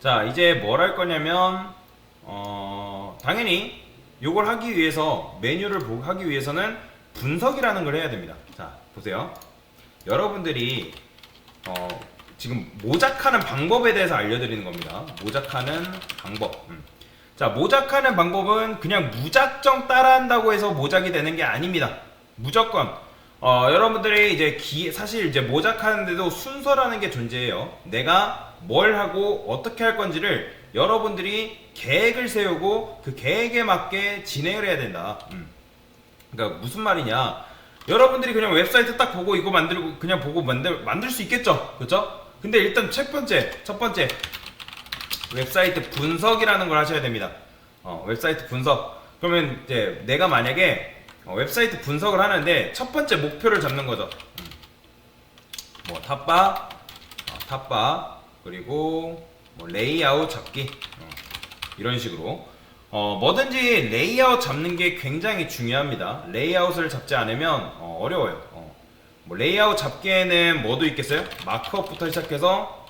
자, 이제 뭘 할 거냐면, 당연히 요걸 하기 위해서, 메뉴를 하기 위해서는 분석이라는 걸 해야 됩니다. 자, 보세요. 여러분들이, 지금 모작하는 방법에 대해서 알려드리는 겁니다. 모작하는 방법. 자, 모작하는 방법은 그냥 무작정 따라한다고 해서 모작이 되는 게 아닙니다. 무조건. 여러분들이 이제 사실 이제 모작하는데도 순서라는 게 존재해요. 내가 뭘 하고 어떻게 할 건지를 여러분들이 계획을 세우고 그 계획에 맞게 진행을 해야 된다. 그러니까 무슨 말이냐? 여러분들이 그냥 웹사이트 딱 보고 이거 만들고 그냥 보고 만들 수 있겠죠, 그렇죠? 근데 일단 첫 번째 웹사이트 분석이라는 걸 하셔야 됩니다. 웹사이트 분석. 그러면 이제 내가 만약에 웹사이트 분석을 하는데 첫 번째 목표를 잡는 거죠. 뭐 탑바 그리고 뭐 레이아웃 잡기 이런 식으로 뭐든지 레이아웃 잡는 게 굉장히 중요합니다. 레이아웃을 잡지 않으면 어려워요. 뭐 레이아웃 잡기에는 뭐도 있겠어요? 마크업부터 시작해서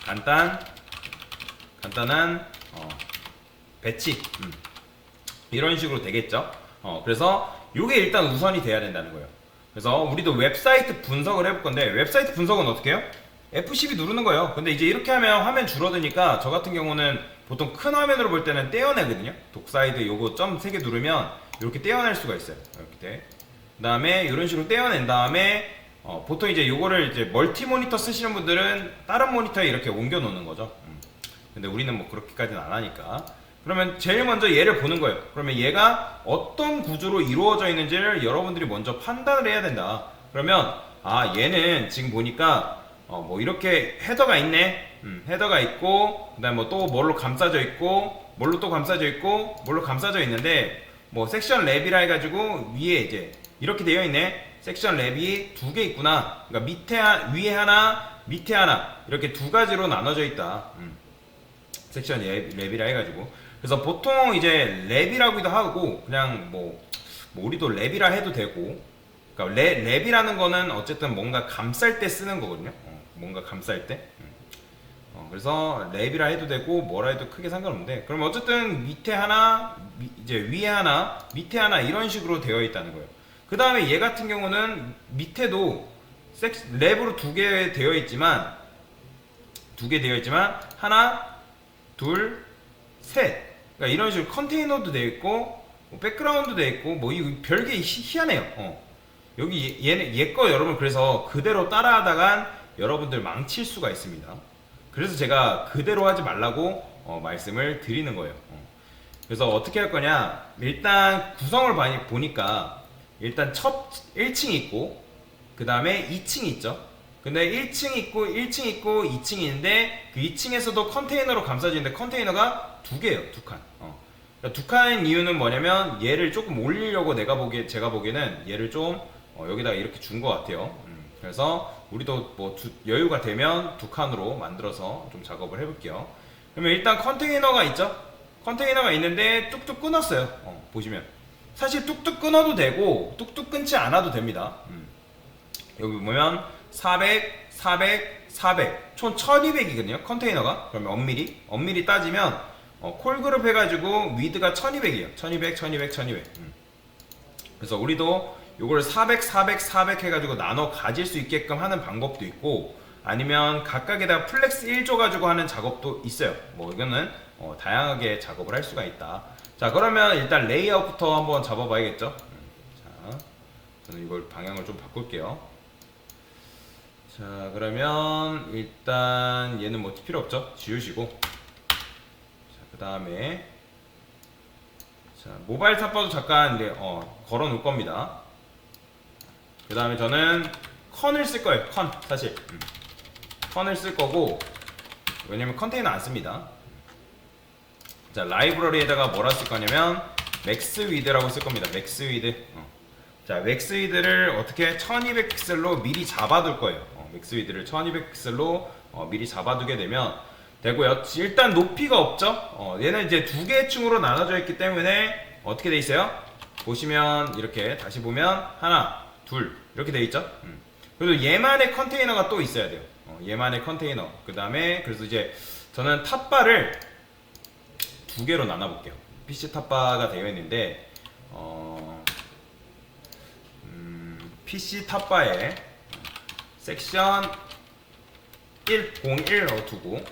간단한 배치 이런 식으로 되겠죠. 그래서 이게 일단 우선이 돼야 된다는 거예요. 그래서 우리도 웹사이트 분석을 해볼 건데 웹사이트 분석은 어떻게 해요? F12 누르는 거예요. 근데 이제 이렇게 하면 화면 줄어드니까 저 같은 경우는 보통 큰 화면으로 볼 때는 떼어내거든요. 독사이드 요거 점 3개 누르면 이렇게 떼어낼 수가 있어요. 이렇게 그 다음에 이런 식으로 떼어낸 다음에 보통 이제 요거를 이제 멀티 모니터 쓰시는 분들은 다른 모니터에 이렇게 옮겨 놓는 거죠. 근데 우리는 뭐 그렇게까지는 안 하니까. 그러면 제일 먼저 얘를 보는 거예요. 그러면 얘가 어떤 구조로 이루어져 있는지를 여러분들이 먼저 판단을 해야 된다. 그러면 얘는 지금 보니까 뭐 이렇게 헤더가 있네. 헤더가 있고 그다음에 뭐 또 뭘로 감싸져 있고 뭘로 또 감싸져 있고 뭘로 감싸져 있는데 뭐 섹션 랩이라 해가지고 위에 이제 이렇게 되어 있네. 섹션 랩이 두 개 있구나. 그러니까 위에 하나 밑에 하나 이렇게 두 가지로 나눠져 있다. 섹션 랩이라 해가지고 그래서 보통 이제 랩이라고도 하고 그냥 뭐 우리도 랩이라 해도 되고 그러니까 랩이라는 거는 어쨌든 뭔가 감쌀 때 쓰는 거거든요. 뭔가 감쌀 때. 그래서 랩이라 해도 되고 뭐라 해도 크게 상관없는데 그럼 어쨌든 밑에 하나 이제 위에 하나 밑에 하나 이런 식으로 되어 있다는 거예요. 그 다음에 얘 같은 경우는 밑에도 랩으로 두 개 되어 있지만 하나 둘 셋 그러니까 이런 식으로 컨테이너도 되어 있고 뭐 백그라운드도 되어 있고 뭐 이거 별게 희한해요. 여기 얘 거 여러분 그래서 그대로 따라하다간 여러분들 망칠 수가 있습니다. 그래서 제가 그대로 하지 말라고 말씀을 드리는 거예요. 그래서 어떻게 할 거냐 일단 구성을 많이 보니까 일단 첫 1층이 있고 그 다음에 2층이 있죠. 근데 1층 있고 2층이 있는데 그 2층에서도 컨테이너로 감싸져 있는데 컨테이너가 두 개예요. 두 칸. 그러니까 두 칸인 이유는 뭐냐면 얘를 조금 올리려고 제가 보기에는 얘를 좀 여기다가 이렇게 준 것 같아요. 그래서 우리도 뭐 여유가 되면 두 칸으로 만들어서 좀 작업을 해볼게요. 그러면 일단 컨테이너가 있죠. 컨테이너가 있는데 뚝뚝 끊었어요. 보시면 사실 뚝뚝 끊어도 되고 뚝뚝 끊지 않아도 됩니다. 여기 보면 400, 400총 1200이거든요 컨테이너가. 그러면 엄밀히 따지면 콜그룹 해가지고 위드가 1200이에요 1200 그래서 우리도 요걸 400 해가지고 나눠 가질 수 있게끔 하는 방법도 있고 아니면 각각에다가 플렉스 1 줘가지고 하는 작업도 있어요. 뭐 이거는 다양하게 작업을 할 수가 있다. 자 그러면 일단 레이아웃부터 한번 잡아봐야겠죠. 자 저는 이걸 방향을 좀 바꿀게요. 자 그러면 일단 얘는 뭐 필요 없죠. 지우시고 자 그 다음에 자 모바일 탑바도 잠깐 이제 걸어 놓을 겁니다. 그 다음에 저는 컨을 쓸 거예요. 컨 사실 컨을 쓸 거고 왜냐면 컨테이너 안 씁니다. 자 라이브러리에다가 뭐라 쓸 거냐면 맥스 위드라고 쓸 겁니다. 맥스 위드. 자 맥스 위드를 어떻게 1200 픽셀로 미리 잡아둘 거예요. 맥스 위드를 1200 픽셀로 미리 잡아두게 되고요. 일단 높이가 없죠. 얘는 이제 두 개의 층으로 나눠져 있기 때문에 어떻게 돼 있어요? 보시면 이렇게 다시 보면 하나 둘 이렇게 돼 있죠. 그래도 얘만의 컨테이너가 또 있어야 돼요. 얘만의 컨테이너. 그 다음에 그래서 이제 저는 탑바를 두 개로 나눠 볼게요. PC 탑바가 되어 있는데 PC 탑바에 섹션 01로 두고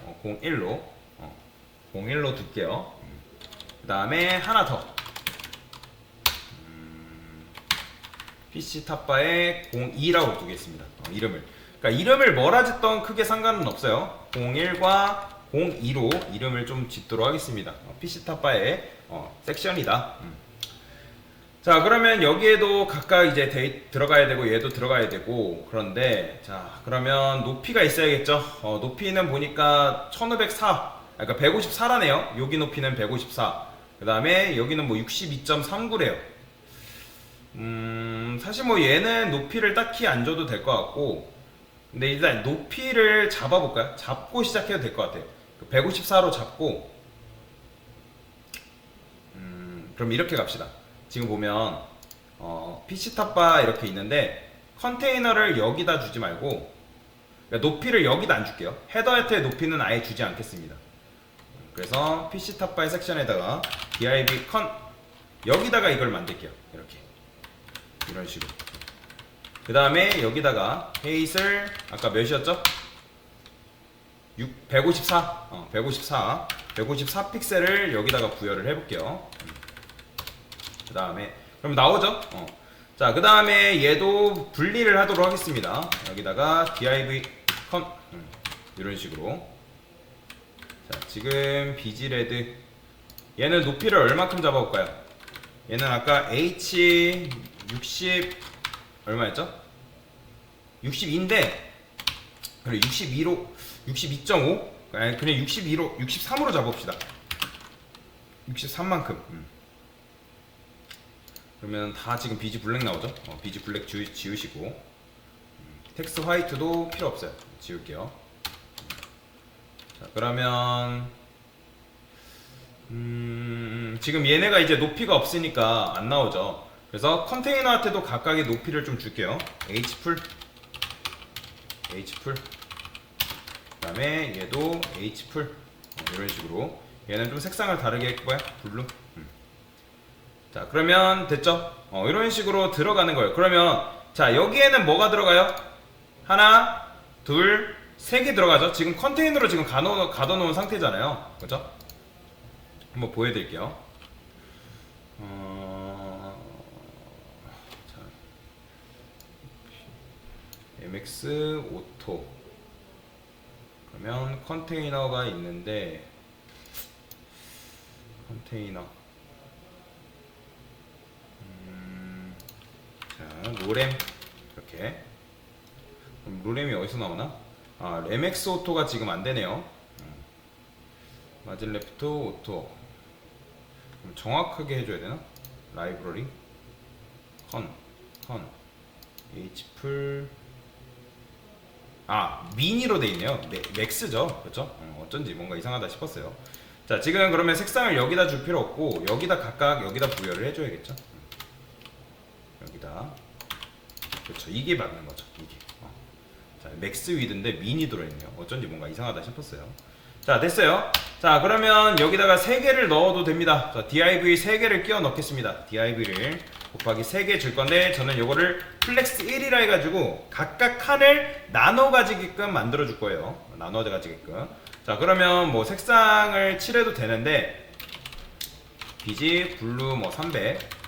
01로 둘게요. 그 다음에 하나 더 PC 탑바에 02라고 두겠습니다. 이름을. 그러니까 이름을 뭐라 짓던 크게 상관은 없어요. 01과 02로 이름을 좀 짓도록 하겠습니다. PC 탑바의 섹션이다. 자, 그러면 여기에도 각각 이제 들어가야 되고 얘도 들어가야 되고, 그런데 자, 그러면 높이가 있어야겠죠. 높이는 보니까 1504, 그러니까 154라네요. 여기 높이는 154. 그 다음에 여기는 뭐 62.39래요. 사실 뭐 얘는 높이를 딱히 안 줘도 될 것 같고, 근데 일단 높이를 잡아볼까요? 잡고 시작해도 될 것 같아요. 154로 잡고, 그럼 이렇게 갑시다. 지금 보면 PC 탑바 이렇게 있는데 컨테이너를 여기다 주지 말고, 그러니까 높이를 여기다 안 줄게요. 헤더헤트의 높이는 아예 주지 않겠습니다. 그래서 PC 탑바의 섹션에다가 div 컨 여기다가 이걸 만들게요. 이렇게 이런 식으로. 그 다음에 여기다가 헤이슬 아까 몇이었죠? 154 픽셀을 여기다가 부여를 해볼게요. 그 다음에 그럼 나오죠? 자, 그 다음에 얘도 분리를 하도록 하겠습니다. 여기다가 div 컨 이런 식으로. 자, 지금 비지레드 얘는 높이를 얼마큼 잡아볼까요? 얘는 아까 h 60 얼마였죠? 62인데 그래 62로 62.5? 아니 그냥 62로 63으로 잡읍시다. 63만큼. 그러면 다 지금 비지 블랙 나오죠? 비지 블랙 지우시고 텍스트 화이트도 필요 없어요. 지울게요. 자, 그러면 지금 얘네가 이제 높이가 없으니까 안 나오죠. 그래서 컨테이너한테도 각각의 높이를 좀 줄게요. h풀 그 다음에 얘도 h풀 이런 식으로. 얘는 좀 색상을 다르게 했고요. 블루. 자, 그러면 됐죠? 이런 식으로 들어가는 거예요. 그러면 자, 여기에는 뭐가 들어가요? 하나, 둘, 세 개 들어가죠? 지금 컨테이너로 지금 가둬놓은 상태잖아요. 그죠? 한번 보여드릴게요. 자, MX 오토. 그러면 컨테이너가 있는데, 컨테이너. 자, 로램. 이렇게. 그럼 로램이 어디서 나오나? 아, MX 오토가 지금 안 되네요. 마즐레프트 오토. 그럼 정확하게 해줘야 되나? 라이브러리. 컨. h풀. 아, 미니로 돼 있네요. 네, 맥스죠. 그렇죠? 어쩐지 뭔가 이상하다 싶었어요. 자, 지금 그러면 색상을 여기다 줄 필요 없고 여기다 각각 여기다 부여를 해줘야겠죠. 여기다. 그렇죠. 이게 맞는 거죠. 이게. 자, 맥스 위드인데 미니 들어있네요. 어쩐지 뭔가 이상하다 싶었어요. 자, 됐어요. 자, 그러면 여기다가 3개를 넣어도 됩니다. 자, div 3개를 끼워 넣겠습니다. div를 곱하기 3개 줄 건데 저는 요거를 플렉스 1이라 해가지고 각각 칸을 나눠 가지게끔 만들어 줄 거예요. 나눠 가지게끔. 자, 그러면 뭐 색상을 칠해도 되는데 비지 블루 뭐 300.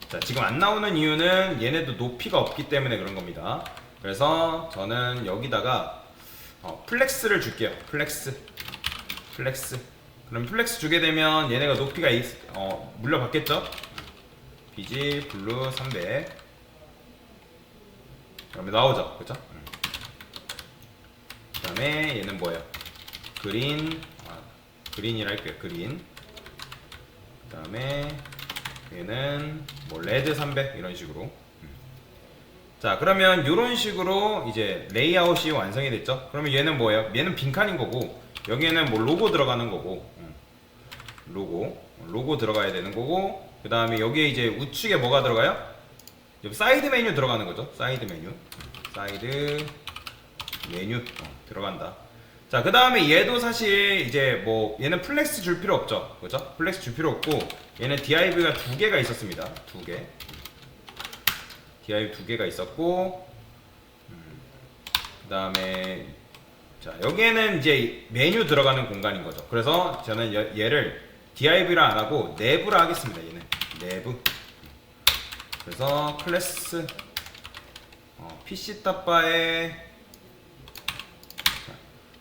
자, 지금 안 나오는 이유는 얘네도 높이가 없기 때문에 그런 겁니다. 그래서 저는 여기다가 플렉스를 줄게요. 플렉스. 그럼 플렉스 주게 되면 얘네가 높이가 물려받겠죠? 비지 블루 300. 그러면 나오죠, 그렇죠? 그다음에 얘는 뭐예요? 그린이라 할게요. 그린. 그다음에 얘는 뭐 레드 300 이런 식으로. 자, 그러면 이런 식으로 이제 레이아웃이 완성이 됐죠. 그러면 얘는 뭐예요? 얘는 빈칸인 거고 여기에는 뭐 로고 들어가는 거고 로고 들어가야 되는 거고, 그 다음에 여기에 이제 우측에 뭐가 들어가요? 사이드 메뉴 들어가는 거죠. 사이드 메뉴. 사이드 메뉴 들어간다. 자, 그 다음에 얘도 사실 이제 뭐 얘는 플렉스 줄 필요 없죠, 그죠? 플렉스 줄 필요 없고 얘는 div가 두 개가 있었습니다. 두 개. div 두 개가 있었고, 그 다음에 자, 여기에는 이제 메뉴 들어가는 공간인 거죠. 그래서 저는 얘를 div라 안 하고 내부라 하겠습니다. 얘는 내부. 그래서 클래스 PC 탑바에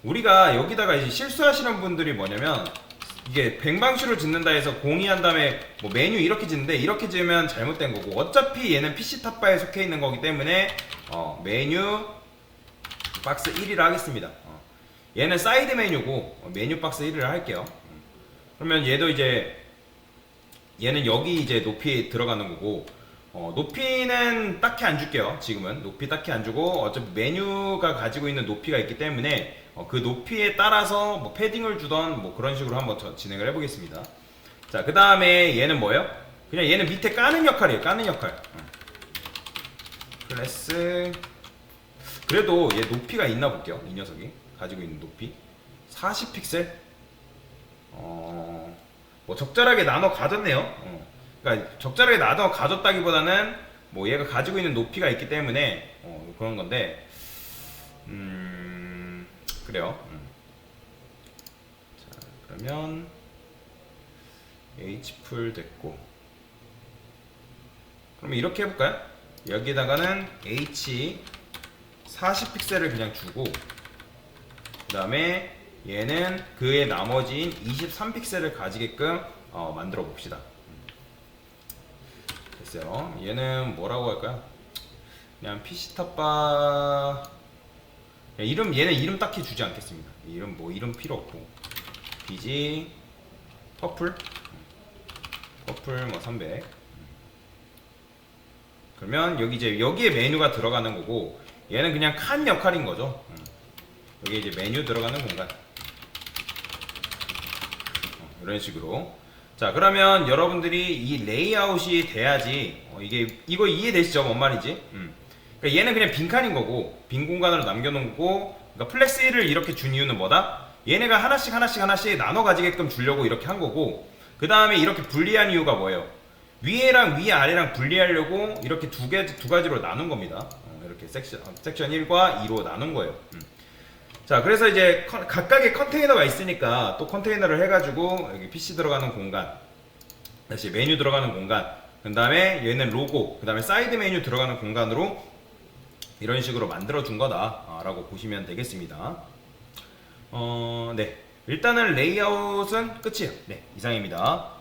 우리가 여기다가 이제 실수하시는 분들이 뭐냐면 이게 백방슈를 짓는다 해서 공이한 다음에 뭐 메뉴 이렇게 짓는데 이렇게 지으면 잘못된 거고, 어차피 얘는 PC 탑바에 속해 있는 거기 때문에 메뉴 박스 1위라 하겠습니다. 얘는 사이드 메뉴고 메뉴 박스 1위를 할게요. 그러면 얘도 이제 얘는 여기 이제 높이에 들어가는 거고, 높이는 딱히 안 줄게요. 지금은 높이 딱히 안 주고 어차피 메뉴가 가지고 있는 높이가 있기 때문에 그 높이에 따라서 뭐 패딩을 주던 뭐 그런 식으로 한번 진행을 해보겠습니다. 자, 그 다음에 얘는 뭐예요? 그냥 얘는 밑에 까는 역할이에요. 까는 역할. 클래스. 그래도 얘 높이가 있나 볼게요. 이 녀석이 가지고 있는 높이 40픽셀. 뭐 적절하게 나눠 가졌네요. 그러니까 적절하게 나눠 가졌다기보다는 뭐 얘가 가지고 있는 높이가 있기 때문에 그런 건데, 그래요. 자, 그러면 h풀 됐고, 그러면 이렇게 해볼까요? 여기다가는 h 40픽셀을 그냥 주고, 그 다음에 얘는 그의 나머지인 23픽셀을 가지게끔 만들어 봅시다. 됐어요. 얘는 뭐라고 할까요? 그냥 PC탑바 이름, 얘는 이름 딱히 주지 않겠습니다. 이름 필요 없고, BG 퍼플 뭐 300. 그러면 여기 이제 여기에 메뉴가 들어가는 거고, 얘는 그냥 칸 역할인 거죠. 여기 이제 메뉴 들어가는 공간. 이런 식으로. 자, 그러면 여러분들이 이 레이아웃이 돼야지 이거 이해되시죠? 뭔 말인지? 그러니까 얘는 그냥 빈칸인 거고, 빈 공간으로 남겨놓은 거고, 그러니까 플렉스 1을 이렇게 준 이유는 뭐다? 얘네가 하나씩 나눠 가지게끔 주려고 이렇게 한 거고, 그 다음에 이렇게 분리한 이유가 뭐예요? 위에랑 위아래랑 분리하려고 이렇게 두 가지로 나눈 겁니다. 이렇게 섹션 1과 2로 나눈 거예요. 자, 그래서 이제 각각의 컨테이너가 있으니까 또 컨테이너를 해가지고 여기 PC 들어가는 공간, 다시 메뉴 들어가는 공간, 그 다음에 얘는 로고, 그 다음에 사이드 메뉴 들어가는 공간으로 이런 식으로 만들어 준 거다 라고 보시면 되겠습니다. 네, 일단은 레이아웃은 끝이에요. 네, 이상입니다.